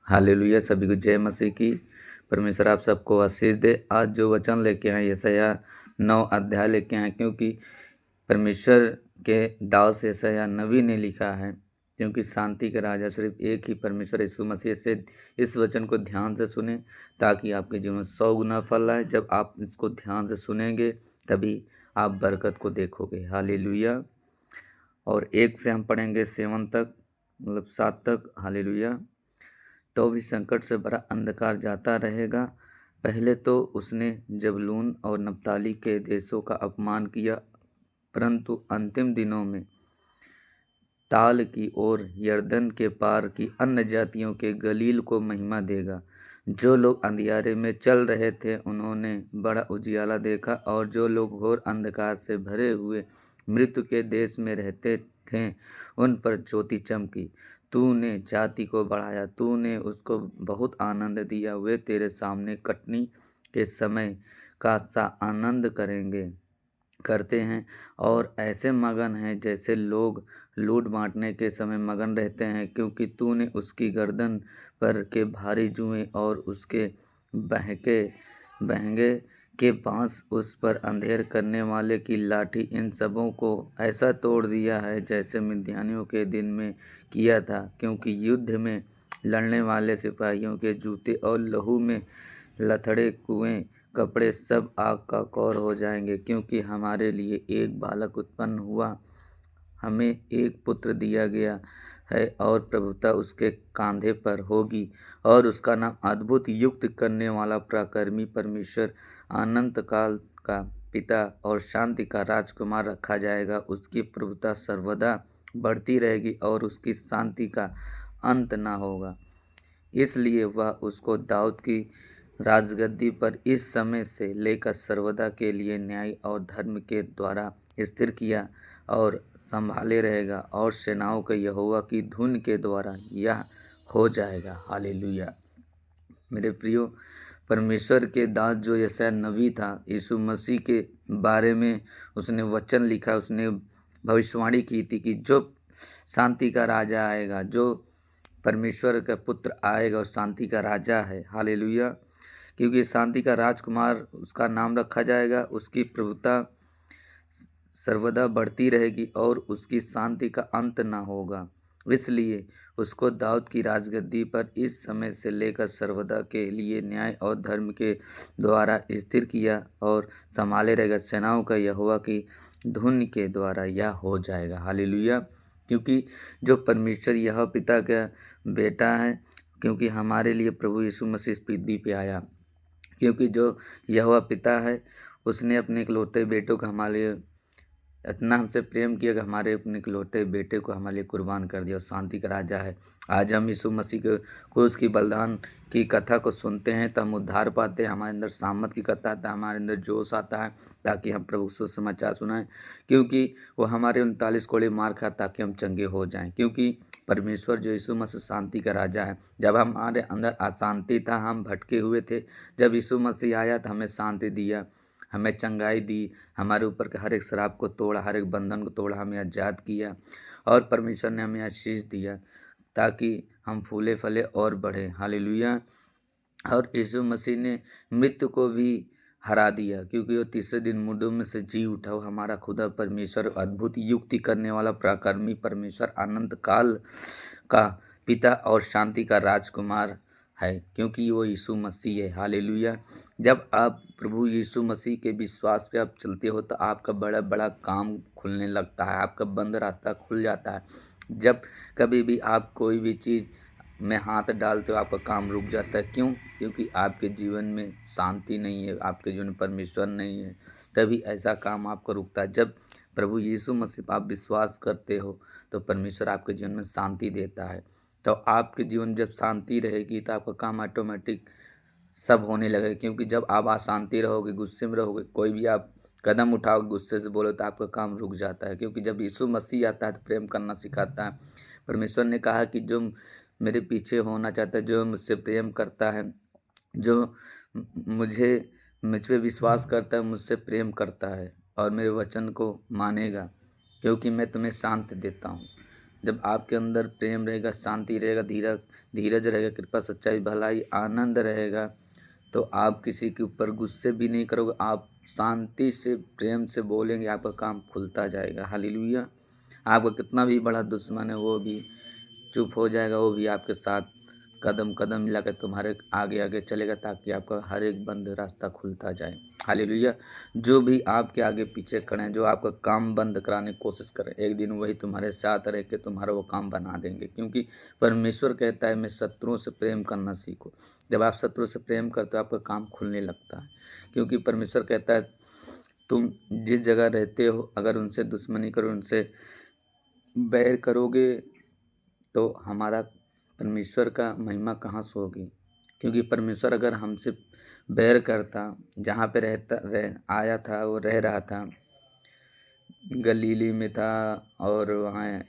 Hallelujah. सभी को जय मसीह की। परमेश्वर आप सबको आशीष दे। आज जो वचन लेके आए यशायाह 9 अध्याय लेके आए, क्योंकि परमेश्वर के दास यशायाह नबी ने लिखा है, क्योंकि शांति का राजा सिर्फ एक ही परमेश्वर यीशु मसीह से। इस वचन को ध्यान से सुने ताकि आपके जीवन में 100 गुना फल आए। जब आप इसको ध्यान से सुनेंगे तभी आप बरकत को देखोगे। हालेलुया। और 1 से हम पढ़ेंगे 7 तक, मतलब 7 तक। हालेलुया। तो भी संकट से भरा अंधकार जाता रहेगा। पहले तो उसने जबूलून और नप्ताली के देशों का अपमान किया, परंतु अंतिम दिनों में ताल की ओर यरदन के पार की अन्य जातियों के गलील को महिमा देगा। जो लोग अंधियारे में चल रहे थे उन्होंने बड़ा उजियाला देखा, और जो लोग घोर अंधकार से भरे हुए मृत्यु के देश में रहते थे उन पर ज्योति चमकी। तूने जाति को बढ़ाया, तूने उसको बहुत आनंद दिया। वे तेरे सामने कटनी के समय का सा आनंद करते हैं और ऐसे मगन हैं जैसे लोग लूट बांटने के समय मगन रहते हैं, क्योंकि तूने उसकी गर्दन पर के भारी जुएं और उसके बहंगे के बांस, उस पर अंधेर करने वाले की लाठी, इन सबों को ऐसा तोड़ दिया है जैसे मिद्यानियों के दिन में किया था। क्योंकि युद्ध में लड़ने वाले सिपाहियों के जूते और लहू में लथड़े कुएं कपड़े सब आग का कौर हो जाएंगे। क्योंकि हमारे लिए एक बालक उत्पन्न हुआ, हमें एक पुत्र दिया गया है, और प्रभुता उसके कांधे पर होगी, और उसका नाम अद्भुत, युक्त करने वाला, पराक्रमी परमेश्वर, अनंत काल का पिता और शांति का राजकुमार रखा जाएगा। उसकी प्रभुता सर्वदा बढ़ती रहेगी और उसकी शांति का अंत ना होगा। इसलिए वह उसको दाऊद की राजगद्दी पर इस समय से लेकर सर्वदा के लिए न्याय और धर्म के द्वारा स्थिर किया और संभाले रहेगा, और सेनाओं के यहोवा की धुन के द्वारा यह हो जाएगा। हालेलुया। मेरे प्रियो, परमेश्वर के दास जो यशायाह नबी था, यीशु मसीह के बारे में उसने वचन लिखा, उसने भविष्यवाणी की थी कि जो शांति का राजा आएगा, जो परमेश्वर का पुत्र आएगा और शांति का राजा है। हालेलुया। क्योंकि शांति का राजकुमार उसका नाम रखा जाएगा, उसकी प्रभुता सर्वदा बढ़ती रहेगी और उसकी शांति का अंत ना होगा। इसलिए उसको दाऊद की राजगद्दी पर इस समय से लेकर सर्वदा के लिए न्याय और धर्म के द्वारा स्थिर किया और संभाले रहेगा। सेनाओं का यहोवा की धुन के द्वारा यह हो जाएगा। हालेलुया। क्योंकि जो परमेश्वर यह पिता का बेटा है, क्योंकि हमारे लिए प्रभु यीशु मसीह इस पृथ्वी पे आया। क्योंकि जो यहोवा पिता है उसने अपने इकलौते बेटों को हमारे लिए इतना हमसे प्रेम किया कि हमारे अपने इकलौते बेटे को हमारे लिए कुर्बान कर दिया, और शांति का राजा है। आज हम यीशु मसीह के क्रूस की बलिदान की कथा को सुनते हैं तो हम उद्धार पाते हैं, हमारे अंदर सामर्थ की कथा आता है, हमारे अंदर जोश आता है, ताकि हम प्रभु को समाचार सुनाएं। क्योंकि वो हमारे 39 कोड़े मार खा ताकि हम चंगे हो जाएं। क्योंकि परमेश्वर जो यीशु मसीह शांति का राजा है, जब हमारे अंदर अशांति था, हम भटके हुए थे, जब यीशु मसीह आया तो हमें शांति दिया, हमें चंगाई दी, हमारे ऊपर के हर एक श्राप को तोड़ा, हर एक बंधन को तोड़ा, हमें आज़ाद किया, और परमेश्वर ने हमें आशीष दिया ताकि हम फूले फले और बढ़े। हालेलुया। और यीशु मसीह ने मृत्यु को भी हरा दिया, क्योंकि वो तीसरे दिन मुर्दों में से जी उठा। वो हमारा खुदा परमेश्वर, अद्भुत युक्ति करने वाला, पराक्रमी परमेश्वर, अनंत काल का पिता और शांति का राजकुमार है, क्योंकि वो यीशु मसीह है। हालेलुया। जब आप प्रभु यीशु मसीह के विश्वास पे आप चलते हो तो आपका बड़ा बड़ा काम खुलने लगता है, आपका बंद रास्ता खुल जाता है। जब कभी भी आप कोई भी चीज़ में हाथ डालते हो आपका काम रुक जाता है। क्यों? क्योंकि आपके जीवन में शांति नहीं है, आपके जीवन में परमेश्वर नहीं है, तभी ऐसा काम आपको रुकता है। जब प्रभु यीशु मसीह पर आप विश्वास करते हो तो परमेश्वर आपके जीवन में शांति देता है। तो आपके जीवन में जब शांति रहेगी तो आपका काम ऑटोमेटिक सब होने लगेगा। क्योंकि जब आप अशांति रहोगे, गुस्से में रहोगे, कोई भी आप कदम उठाओगे गुस्से से बोलो तो आपका काम रुक जाता है। क्योंकि जब यीशु मसीह आता है तो प्रेम करना सिखाता है। परमेश्वर ने कहा कि जो मेरे पीछे होना चाहता है, जो मुझसे प्रेम करता है, जो मुझ पे विश्वास करता है, मुझसे प्रेम करता है और मेरे वचन को मानेगा, क्योंकि मैं तुम्हें शांति देता हूँ। जब आपके अंदर प्रेम रहेगा, शांति रहेगा, धीरज रहेगा, कृपा, सच्चाई, भलाई, आनंद रहेगा, तो आप किसी के ऊपर गुस्से भी नहीं करोगे। आप शांति से, प्रेम से बोलेंगे, आपका काम खुलता जाएगा। हालेलुया। आपका कितना भी बड़ा दुश्मन है वो भी चुप हो जाएगा, वो भी आपके साथ कदम कदम मिला कर तुम्हारे आगे आगे चलेगा, ताकि आपका हर एक बंद रास्ता खुलता जाए। हालेलुया। जो भी आपके आगे पीछे खड़े हैं, जो आपका काम बंद कराने की कोशिश करें, एक दिन वही तुम्हारे साथ रह के तुम्हारा वो काम बना देंगे, क्योंकि परमेश्वर कहता है मैं शत्रुओं से प्रेम करना सीखो। जब आप शत्रु से प्रेम करते हो, आपका काम खुलने लगता है, क्योंकि परमेश्वर कहता है तुम जिस जगह रहते हो, अगर उनसे दुश्मनी करो, उनसे बैर करोगे, तो हमारा परमेश्वर का महिमा कहाँ से होगी। क्योंकि परमेश्वर अगर हमसे बैर करता, जहाँ पे आया था, वो रह रहा था, गलीली में था, और वहाँ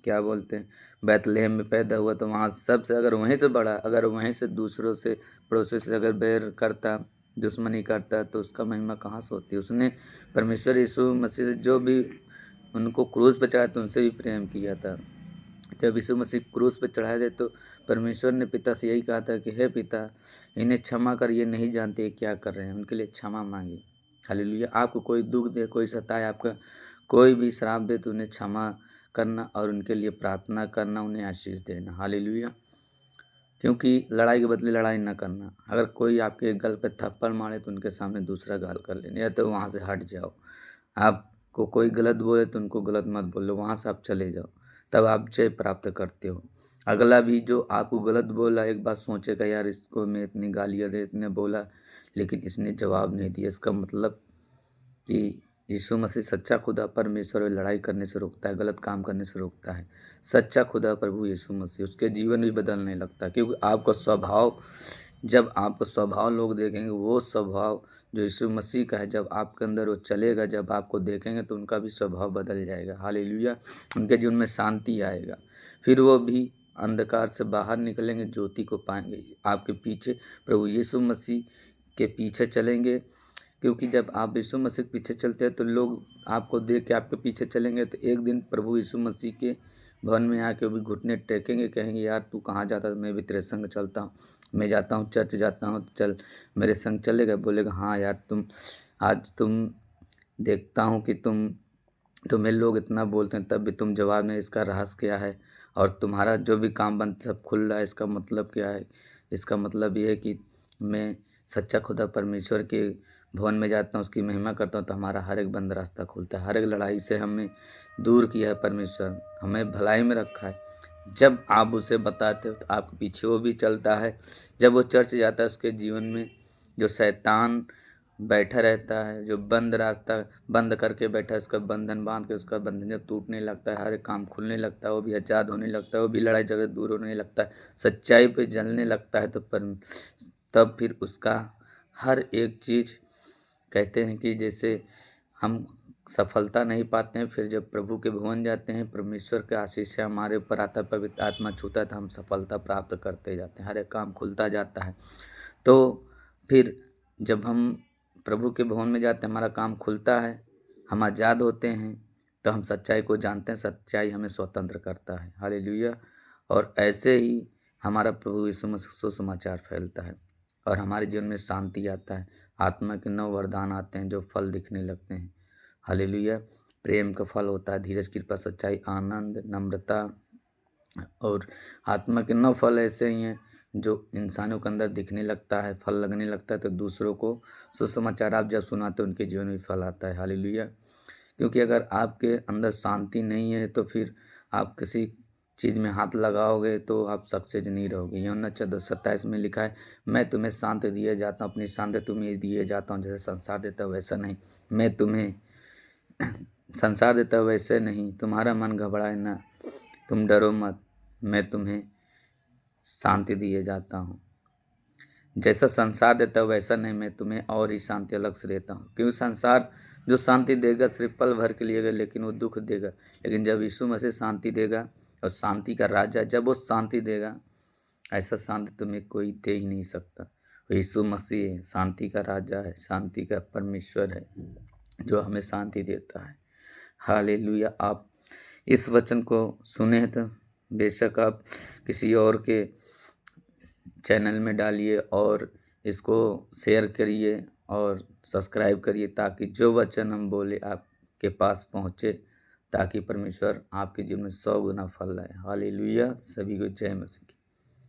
क्या बोलते हैं, बैतलहम में पैदा हुआ, तो वहाँ सबसे अगर वहीं से बड़ा, अगर वहीं से दूसरों से, पड़ोसियों से अगर बैर करता, दुश्मनी करता, तो उसका महिमा कहाँ से होती। उसने परमेश्वर यीशु मसीह से जो भी उनको क्रूस पे चढ़ाया, तो उनसे भी प्रेम किया था। जब यीशु मसीह क्रूस पे चढ़ाए थे, तो परमेश्वर ने पिता से यही कहा था कि हे पिता, इन्हें क्षमा कर, ये नहीं जानते क्या कर रहे हैं, उनके लिए क्षमा मांगी। हालेलुया। आपको कोई दुख दे, कोई सताए, आपका कोई भी श्राप दे, तो उन्हें क्षमा करना और उनके लिए प्रार्थना करना, उन्हें आशीष देना। हालेलुया। क्योंकि लड़ाई के बदले लड़ाई ना करना। अगर कोई आपके गल पे थप्पड़ मारे, तो उनके सामने दूसरा गाल कर लेना, या तो वहाँ से हट जाओ। आपको कोई गलत बोले, तो उनको गलत मत बोलो, वहाँ से आप चले जाओ, तब आप जय प्राप्त करते हो। अगला भी जो आपको गलत बोला, एक बात सोचेगा, यार इसको मैं इतनी गालियाँ दे, इतने बोला, लेकिन इसने जवाब नहीं दिया, इसका मतलब कि यीशु मसीह सच्चा खुदा परमेश्वर लड़ाई करने से रोकता है, गलत काम करने से रोकता है। सच्चा खुदा प्रभु यीशु मसीह, उसके जीवन भी बदलने लगता है, क्योंकि आपका स्वभाव, जब आपका स्वभाव लोग देखेंगे, वो स्वभाव जो यीशु मसीह का है, जब आपके अंदर वो चलेगा, जब आपको देखेंगे, तो उनका भी स्वभाव बदल जाएगा। हालेलुया। उनके जीवन में शांति आएगा, फिर वो भी अंधकार से बाहर निकलेंगे, ज्योति को पाएंगे। आपके पीछे प्रभु यीशु मसीह के पीछे चलेंगे, क्योंकि जब आप यीशु मसीह के पीछे चलते हैं, तो लोग आपको देख के आपके पीछे चलेंगे, तो एक दिन प्रभु यीशु मसीह के भवन में आके वो भी घुटने टेकेंगे, कहेंगे यार तू कहाँ जाता है, मैं भी तेरे संग चलता हूँ, मैं जाता हूँ चर्च जाता हूँ, तो चल मेरे संग चलेगा। बोलेगा हाँ यार, तुम देखता हूँ कि तुम्हें लोग इतना बोलते हैं, तब भी तुम जवाब नहीं, इसका रहस्य क्या है, और तुम्हारा जो भी काम बंद सब खुल रहा है, इसका मतलब क्या है। इसका मतलब ये है कि मैं सच्चा खुदा परमेश्वर के भवन में जाता हूँ, उसकी महिमा करता हूँ, तो हमारा हर एक बंद रास्ता खुलता है। हर एक लड़ाई से हमें दूर किया है परमेश्वर, हमें भलाई में रखा है। जब आप उसे बताते हो, तो आपके पीछे वो भी चलता है। जब वो चर्च जाता है, उसके जीवन में जो शैतान बैठा रहता है, जो बंद रास्ता बंद करके बैठा है, उसका बंधन बांध के, उसका बंधन जब टूटने लगता है, हर एक काम खुलने लगता है, वो भी आज़ाद होने लगता है, वो भी लड़ाई झगड़े दूर होने लगता है, सच्चाई पे जलने लगता है, तब फिर उसका हर एक चीज़, कहते हैं कि जैसे हम सफलता नहीं पाते हैं, फिर जब प्रभु के भवन जाते हैं, परमेश्वर के आशीष से हमारे ऊपर आता है, पवित्र आत्मा छूता है, तो हम सफलता प्राप्त करते जाते हैं, हर एक काम खुलता जाता है। तो फिर जब हम प्रभु के भवन में जाते हैं, हमारा काम खुलता है, हम आज़ाद होते हैं, तो हम सच्चाई को जानते हैं, सच्चाई हमें स्वतंत्र करता है। हालेलुया। और ऐसे ही हमारा प्रभु यीशु मसीह सुसमाचार फैलता है, और हमारे जीवन में शांति आता है, आत्मा के 9 वरदान आते हैं, जो फल दिखने लगते हैं। हालेलुया। प्रेम का फल होता है धीरज, कृपा, सच्चाई, आनंद, नम्रता, और आत्मा के 9 फल ऐसे ही हैं जो इंसानों के अंदर दिखने लगता है, फल लगने लगता है, तो दूसरों को सुसमाचार आप जब सुनाते हो, उनके जीवन में फल आता है। हालेलुया। क्योंकि अगर आपके अंदर शांति नहीं है, तो फिर आप किसी चीज़ में हाथ लगाओगे, तो आप सक्सेस नहीं रहोगे। यूहन्ना 14:27 में लिखा है, मैं तुम्हें शांति दिए जाता हूँ, अपनी शांति तुम्हें दिए जाता हूँ, जैसे संसार देता है वैसा नहीं, मैं तुम्हें संसार देता है वैसे नहीं, तुम्हारा मन घबराए ना, तुम डरो मत, मैं तुम्हें शांति दिए जाता हूँ। जैसा संसार देता है वैसा नहीं, मैं तुम्हें और ही शांति अलग से देता हूँ। क्योंकि संसार जो शांति देगा सिर्फ पल भर के लिए, लेकिन वो दुख देगा। लेकिन जब यीशु मसीह शांति देगा, और शांति का राजा जब वो शांति देगा, ऐसा शांति तुम्हें कोई दे ही नहीं सकता। यीशु मसीह है, शांति का राजा है, शांति का परमेश्वर है, जो हमें शांति देता है। हालेलुया। आप इस वचन को सुने तो बेशक आप किसी और के चैनल में डालिए और इसको शेयर करिए और सब्सक्राइब करिए, ताकि जो वचन हम बोले आपके पास पहुँचे, ताकि परमेश्वर आपके जीवन में 100 गुना फल लाए। हालेलुया। सभी को जय मसीह की।